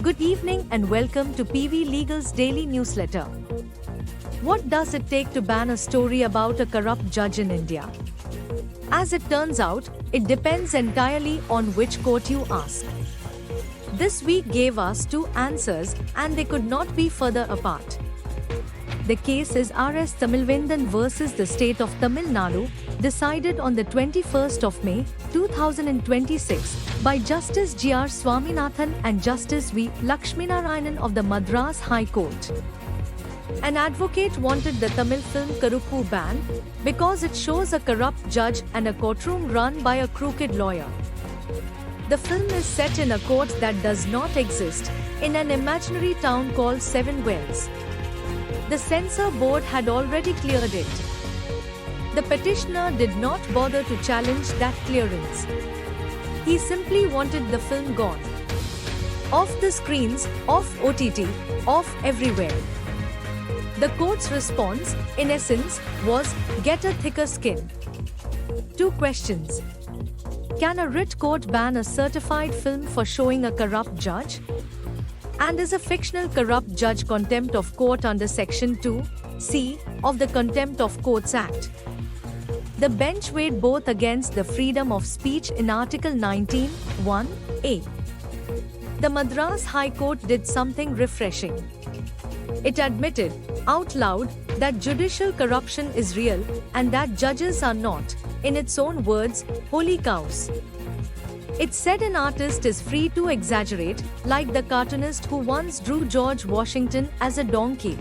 Good evening and welcome to PV Legal's daily newsletter. What does it take to ban a story about a corrupt judge in India? As it turns out, it depends entirely on which court you ask. This week gave us two answers and they could not be further apart. The case is R.S. Tamilvendan versus the state of Tamil Nadu, decided on the 21st of May, 2026, by Justice G.R. Swaminathan and Justice V. Lakshminarayanan of the Madras High Court. An advocate wanted the Tamil film Karuppu banned because it shows a corrupt judge and a courtroom run by a crooked lawyer. The film is set in a court that does not exist, in an imaginary town called Seven Wells. The censor board had already cleared it. The petitioner did not bother to challenge that clearance. He simply wanted the film gone. Off the screens, off OTT, off everywhere. The court's response, in essence, was, get a thicker skin. Two questions. Can a writ court ban a certified film for showing a corrupt judge? And is a fictional corrupt judge contempt of court under Section 2(c) of the Contempt of Courts Act? The bench weighed both against the freedom of speech in Article 19(1)(a). The Madras High Court did something refreshing. It admitted, out loud, that judicial corruption is real and that judges are not, in its own words, holy cows. It said an artist is free to exaggerate, like the cartoonist who once drew George Washington as a donkey.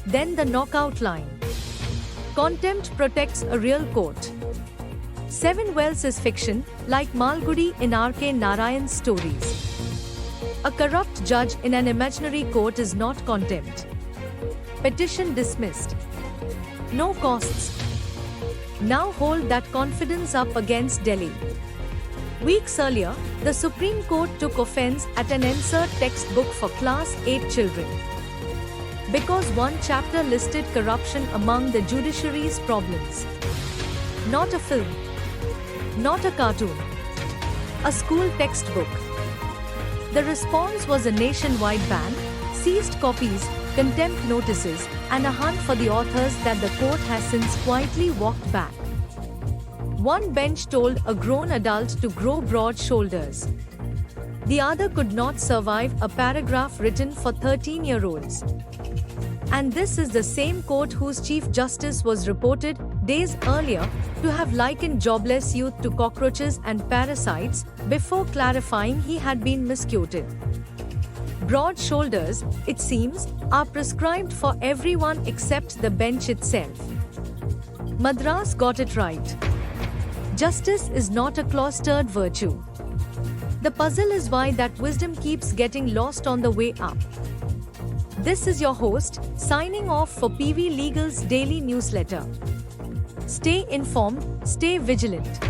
Then the knockout line. Contempt protects a real court. Seven Wells is fiction, like Malgudi in R.K. Narayan's stories. A corrupt judge in an imaginary court is not contempt. Petition dismissed. No costs. Now hold that confidence up against Delhi. Weeks earlier, the Supreme Court took offense at an insert textbook for Class 8 children. Because one chapter listed corruption among the judiciary's problems. Not a film. Not a cartoon. A school textbook. The response was a nationwide ban, seized copies, contempt notices, and a hunt for the authors that the court has since quietly walked back. One bench told a grown adult to grow broad shoulders. The other could not survive a paragraph written for 13-year-olds. And this is the same court whose Chief Justice was reported, days earlier, to have likened jobless youth to cockroaches and parasites, before clarifying he had been misquoted. Broad shoulders, it seems, are prescribed for everyone except the bench itself. Madras got it right. Justice is not a cloistered virtue. The puzzle is why that wisdom keeps getting lost on the way up. This is your host, signing off for PV Legal's daily newsletter. Stay informed, stay vigilant.